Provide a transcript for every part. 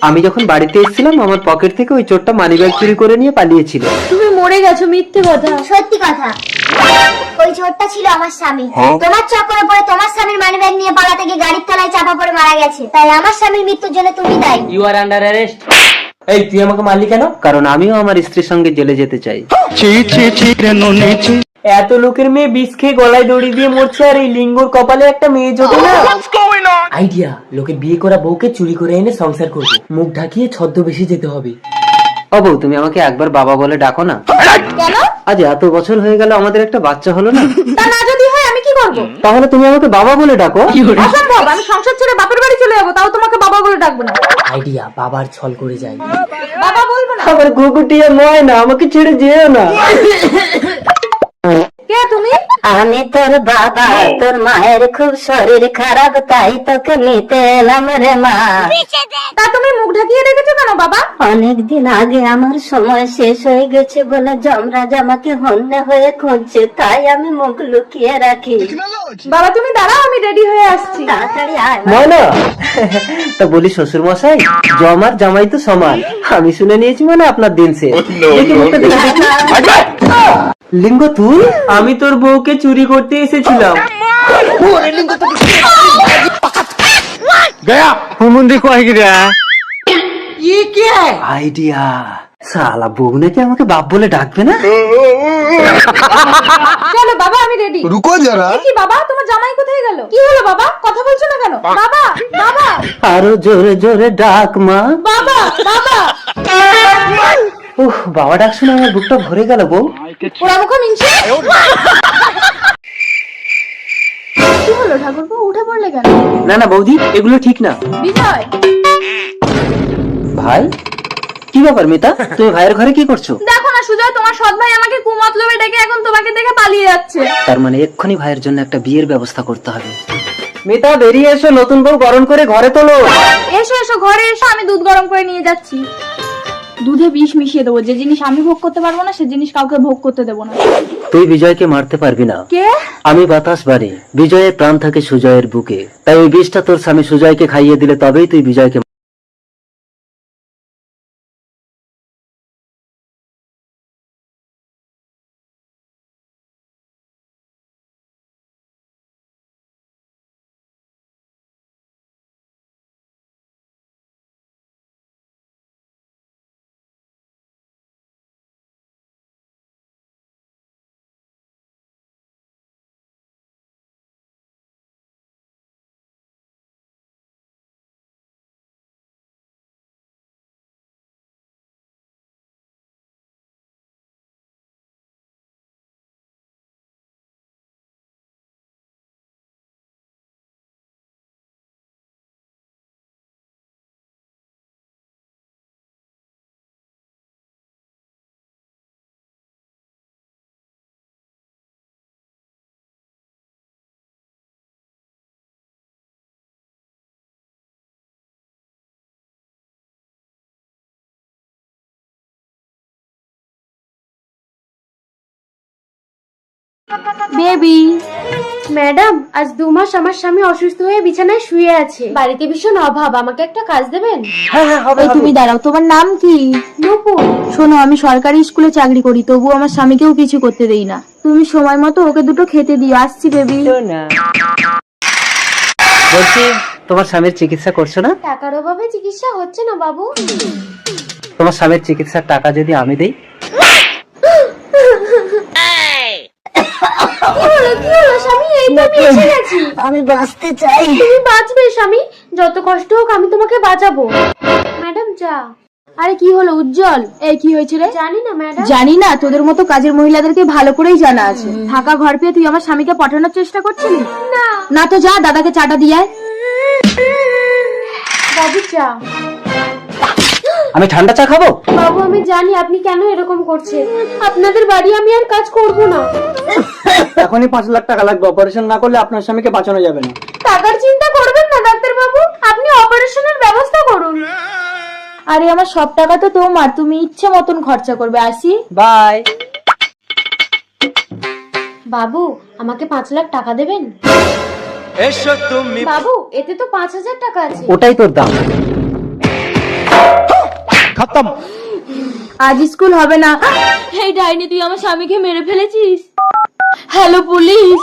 আমি যখন বাড়িতে এসেছিলাম আমার পকেট থেকে ওই চোরটা মানিব্যাগ চুরি করে নিয়ে পালিয়েছিল। তুমি মরে গেছো, মিথ্যে কথা। সত্যি কথা, ওই চোরটা ছিল আমার স্বামী। তোমার চক্করে পড়ে তোমার স্বামীর মানিব্যাগ নিয়ে পালাতে গিয়ে গাড়ির তলায় চাপা পড়ে মারা গেছে। তাই আমার স্বামীর মৃত্যুর জন্য তুমি দায়ী। You are under arrest. এই তুই আমাকে মারলি কেন? কারণ আমিও আমার স্ত্রীর সঙ্গে জেলে যেতে চাই। এত লোকের মেয়ে বিষ খেয়ে গলায় দড়ি দিয়ে মরছে, আর এই লিঙ্গর কপালে একটা মেয়ে জোটে না। আইডিয়া, লোকে বিয়ে করা বউকে চুরি করে এনে সংসার করবে, মুখ ঢাকিয়ে ছদ্মবেশে যেতে হবে। ও বউ, তুমি আমাকে একবার বাবা বলে ডাকো না। কেন? আজ এত বছর হয়ে গেল আমাদের একটা বাচ্চা হলো না। তা না যদি হয় আমি কি করবো? তাহলে তুমি আমাকে বাবা বলে ডাকো। অসম্ভব, আমি সংসার ছেড়ে বাপের বাড়ি চলে যাবো, তাও তোমাকে বাবা বলে ডাকবো না। আইডিয়া, বাবার ছল করে যায়। বাবা বলবো না। আবার ঘুঘুটিয়া ময়না, আমাকে ছেড়ে যেও না। কে তুমি? আমি তোর বাবা, তোর মায়ের খুব শরীর খারাপ, তাই তোকে নিতে এলাম রে মা। তা তুমি মুখ ঢাকিয়ে রেখেছো কেন বাবা? অনেকদিন আগে আমার সময় শেষ হয়ে গেছে বলে যমরাজ আমাকে হন্যে হয়ে খুঁজছে, তাই আমি মুখ লুকিয়ে রাখি। বাবা তুমি দাঁড়াও, আমি রেডি হয়ে আসছি। তাড়াতাড়ি আয় মা। ময়না, তা বলি শ্বশুর মশাই, জমার জামাই তো সমান। আমি শুনে নিয়েছি মানে আপনার দিন শেষ। দেখি মুখটা দেখি দেখি। লিঙ্গ তুই? আমি তোর বউকে চুরি করতে এসেছিলাম। আইডিয়া, শালা বউ নাকি আমাকে বাপ বলে ডাকবে না। চলো বাবা, আমি রেডি। रुको जरा। কি বাবা, তোমার জামাই কোথায় গেল? কি হলো বাবা, কথা বলছো না কেন? বাবা, বাবা, আরো জোরে জোরে ডাক মা। বাবা, বাবা। উহ, বাবা ডাক শুনে আমার বুকটা ভরে গেল বউ। ওরা মুখ মিনছে। কি হলো ঠাকুরপো, উঠে পড়লে কেন? না না বৌদি, এগুলো ঠিক না। বিজয়, ভাই, কি ব্যাপার মিতা, তুমি ভাইয়ের ঘরে কি করছো? দেখো না সুজয়, তোমার সৎ ভাই আমাকে কুমতলবে ডেকে এখন তোমাকে দেখে পালিয়ে যাচ্ছে। তার মানে এক্ষুনি ভাইয়ের জন্য একটা বিয়ের ব্যবস্থা করতে হবে। মিতা বেরিয়ে এসো, নতুন বউ গরম করে ঘরে তোলো। এসো এসো, ঘরে এসো, আমি দুধ গরম করে নিয়ে যাচ্ছি। দুধে বিষ মিশিয়ে দেবো, যে জিনিস আমি ভোগ করতে পারবো না সে জিনিস কাউকে ভোগ করতে দেবো না। তুই বিজয়কে মারতে পারবি না। কে? আমি বাতাস বাড়ি, বিজয়ের প্রাণ থাকে সুজয়ের বুকে, তাই ওই বিষটা তোর স্বামী সুজয়কে খাইয়ে দিলে তবেই তুই বিজয়কে। বেবি। ম্যাডাম, আজ 2 মাস আমার স্বামী অসুস্থ হয়ে বিছানায় শুয়ে আছে। বাড়িতে ভীষণ অভাব, আমাকে একটা কাজ দেবেন? হ্যাঁ হ্যাঁ, হবে এই তুমি দাঁড়াও, তোমার নাম কি? নূপুর। শোনো, আমি সরকারি স্কুলে চাকরি করি, তবু আমার স্বামীকেও কিছু করতে দেই না। তুমি সময় মতো ওকে দুটো খেতে দিও। আসছি বেবি। বলছি, তোমার স্বামীর চিকিৎসা করছো না? টাকার অভাবে চিকিৎসা হচ্ছে না বাবু। তোমার স্বামীর চিকিৎসার টাকা যদি আমি দেই? কি হলো স্বামী, এই তো আমি এসে গেছি। আমি বাঁচতে চাই। তুমি বাঁচবে স্বামী, যত কষ্ট হোক আমি তোমাকে বাঁচাবো। ম্যাডাম চা। আরে কি হলো উজ্জ্বল, এই কি হয়েছে রে? জানি না ম্যাডাম। জানি না? তোদের মতো কাজের মহিলাদেরকে ভালো করেই জানা আছে। থাকা ঘর পেয়ে তুই আমার স্বামীকে পাঠানোর চেষ্টা করছিলি? না না, তো যা দাদাকে চাটা দিয়ে আয়। বাবু চা। আমি ঠান্ডা চা খাবো? বাবু আমি জানি আপনি কেন এরকম করছেন, আপনাদের বাড়ি আমি আর কাজ করব না। এখনই 5 লাখ টাকা লাগবে, অপারেশন না করলে আপনার স্বামীকে বাঁচানো যাবে না। টাকার চিন্তা করবেন না ডাক্তার বাবু, আপনি অপারেশনের ব্যবস্থা করুন। আরে আমার সব টাকা তো তোমার, তুমি ইচ্ছে মতন খরচা করবে। আসি, বাই। বাবু আমাকে 5 লাখ টাকা দেবেন? এসো তুমি। বাবু এতে তো 5,000 টাকা আছে। ওটাই তোর দাম। আজ স্কুল হবে না। এই ডাইনি, তুই আমার স্বামীকে মেরে ফেলেছিস। Hello police.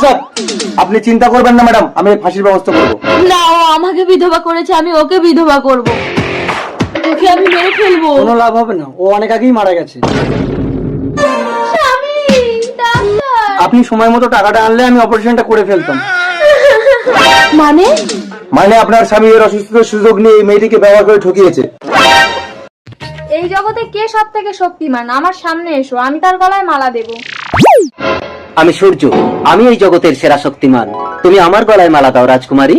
স্যার, আপনি চিন্তা করবেন না ম্যাডাম, আমি ফাঁসির ব্যবস্থা করবো। না, ও আমাকে বিধবা করেছে, আমি ওকে বিধবা করব। ওকে আমি মেরে ফেলবো। কোনো লাভ হবে না, ও অনেক আগেই মারা গেছে। স্বামী, ডাক্তার। আপনি সময় মতো টাকাটা আনলে আমি অপারেশনটা করে ফেলতাম। মানে আপনার স্বামী এর অসুস্থতার সুযোগ নিয়ে এই মেয়েটিকে ব্যবহার করে ঠকিয়েছে। এই জগতে কে সব থেকে শক্তিমান? আমার সামনে এসো, আমি তার গলায় মালা দেব। আমি সূর্য, আমি এই জগতের সেরা শক্তিমান। তুমি আমার গলায় মালা দাও রাজকুমারী।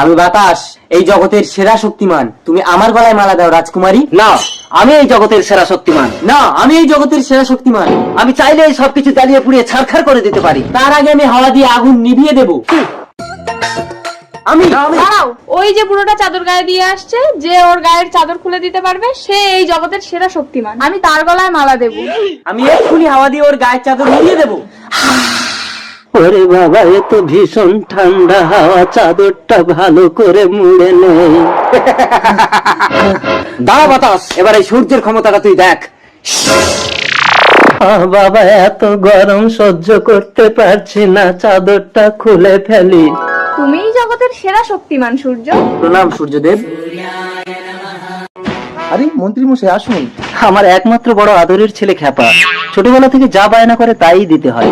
আমি বাতাস, এই জগতের সেরা শক্তিমান। তুমি আমার গলায় মালা দাও রাজকুমারী। না, আমি এই জগতের সেরা শক্তিমান। না, আমি এই জগতের সেরা শক্তিমান। আমি চাইলে এই সবকিছু জ্বালিয়ে পুড়িয়ে ছারখার করে দিতে পারি। তার আগে আমি হাওয়া দিয়ে আগুন নিভিয়ে দেব। আমি দাঁড়াও, ওই যে পুরোটা চাদর গায়ে দিয়ে আসছে, যে ওর গায়ের চাদর খুলে দিতে পারবে সে এই জগতের সেরা শক্তিমান। আমি তার গলায় মালা দেব। আমি এক্ষুনি হাওয়া দিয়ে ওর গায়ের চাদর নিভিয়ে দেব। ওরে বাবা, এ তো ভীষণ ঠান্ডা হাওয়া, চাদরটা ভালো করে মুড়ে নেই। দাঁড়া বাতাস, এবার এই সূর্যের ক্ষমতাটা তুই দেখ। বাবা, এত গরম সহ্য করতে পারছি না, চাদরটা খুলে ফেলি। তুমিই জগতের সেরা শক্তিমান সূর্য। প্রণাম সূর্যদেব। আরে মন্ত্রী মশাই আসুন। আমার একমাত্র বড় আদরের ছেলে খ্যাপা, ছোটবেলা থেকে যা বায়না করে তাই দিতে হয়।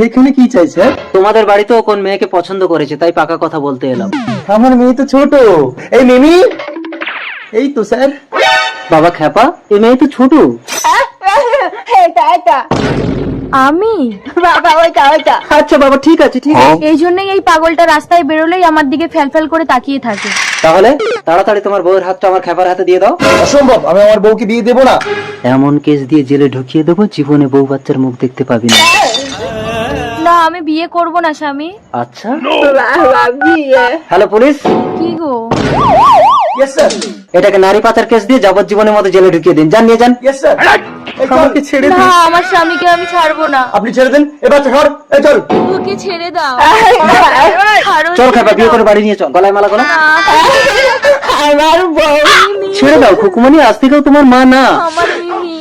এখানে কি চাই স্যার? তোমাদের বাড়িতেও কোন মেয়েকে পছন্দ করেছে, তাই পাকা কথা বলতে এলাম। আমার মেয়ে তো ছোট। এই মিমি, এই তো স্যার। বাবা খ্যাপা, এই মেয়ে তো ছোট। আমি আচ্ছা বাবা, ঠিক আছে ঠিক আছে। এই জন্যই এই পাগলটা রাস্তায় বেরোলেই আমার দিকে ফ্যাল করে তাকিয়ে থাকে। তাহলে তাড়াতাড়ি তোমার বউয়ের হাতটা আমার খ্যাপার হাতে দিয়ে দাও। অসম্ভব, আমি আমার বউকে বিয়ে দেবো না। এমন কেস দিয়ে জেলে ঢুকিয়ে দেবো, জীবনে বউ বাচ্চার মুখ দেখতে পাবি না। না, আমি বিয়ে করব না স্বামী। আচ্ছা, হ্যালো পুলিশ। কি গো? ইয়েস স্যার, এটাকে নারী পাচার কেস দিয়ে যাবজ্জীবনের মতো জেলে ঢুকিয়ে দিন। যান, নিয়ে যান। Yes sir. আমাকে ছেড়ে না, দিন। আমার স্বামীকে আমি ছাড়বো না। আপনি ছেড়ে দেন, এবার চল। এই চল। ওকে ছেড়ে দাও। চল খ্যাপা, বিয়ে করে বাড়ি নিয়ে চল। গলায় মালা গলা। আমার বউ, ছেড়ে দাও খুকুমনি, আজ থেকেও তোমার মা না। আমার মিমি।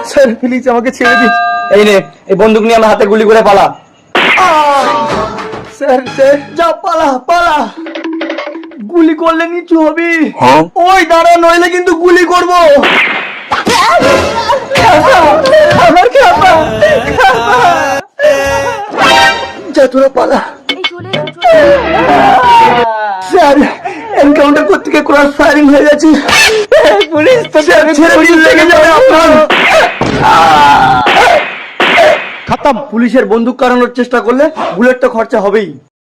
স্যার প্লিজ আমাকে ছেড়ে দিন। এই নে, এই বন্দুক নিয়ে আমার হাতে গুলি করে পালা। স্যার স্যার, যাও, পালা পালা। গুলি করলে নিচু হবি। ওই দাঁড়া, নইলে কিন্তু গুলি করব। আমার খাপা, যা তোরা পালা। এই চলে এসো, চলে এসো। স্যার, এনকাউন্টার করতে গিয়ে ক্রস ফায়ারিং হয়ে গেছে। পুলিশ তো ছেড়ে দিন, লেগে যাবে আপনার। খতম। পুলিশের বন্দুক কাড়ানোর চেষ্টা করলে বুলেট তো খরচা হবেই।